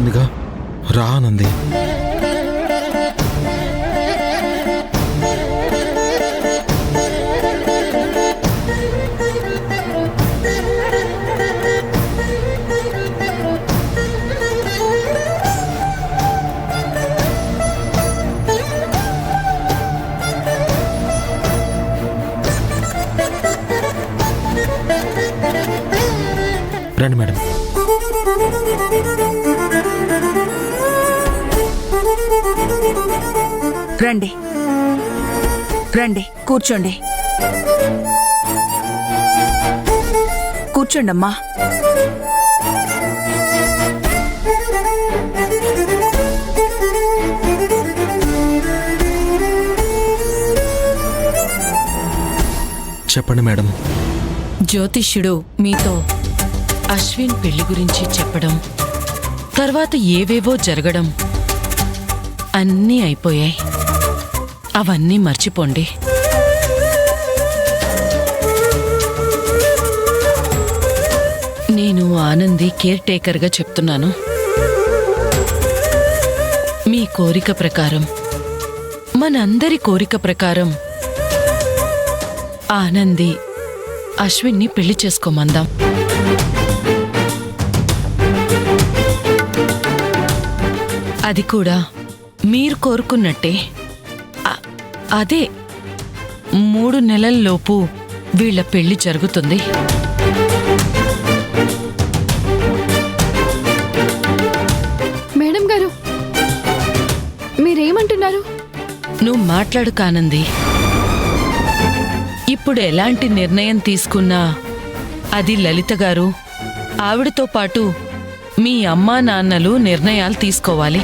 ఉందిగా, రా ఆనంది. రండి మేడం. రండి రండి, కూర్చోండి. కూర్చోండమ్మా. చెప్పండి మేడం. జ్యోతిష్యుడు మీతో అశ్విన్ పెళ్లి గురించి చెప్పడం, తర్వాత ఏవేవో జరగడం అన్నీ అయిపోయాయి. అవన్నీ మర్చిపోండి. నేను ఆనంది కేర్ టేకర్గా చెప్తున్నాను. మీ కోరిక ప్రకారం, మనందరి కోరిక ప్రకారం ఆనంది అశ్విన్ని పెళ్లి చేసుకోమందాం. అది కూడా మీరు కోరుకున్నట్టే. అదే 3 నెలల్లోపు వీళ్ల పెళ్లి జరుగుతుంది. మేడం గారు, మీరేమంటున్నారు? నువ్వు మాట్లాడు కానంది. ఇప్పుడు ఎలాంటి నిర్ణయం తీసుకున్నా అది లలిత గారు, ఆవిడతో పాటు మీ అమ్మా నాన్నలు నిర్ణయాలు తీసుకోవాలి.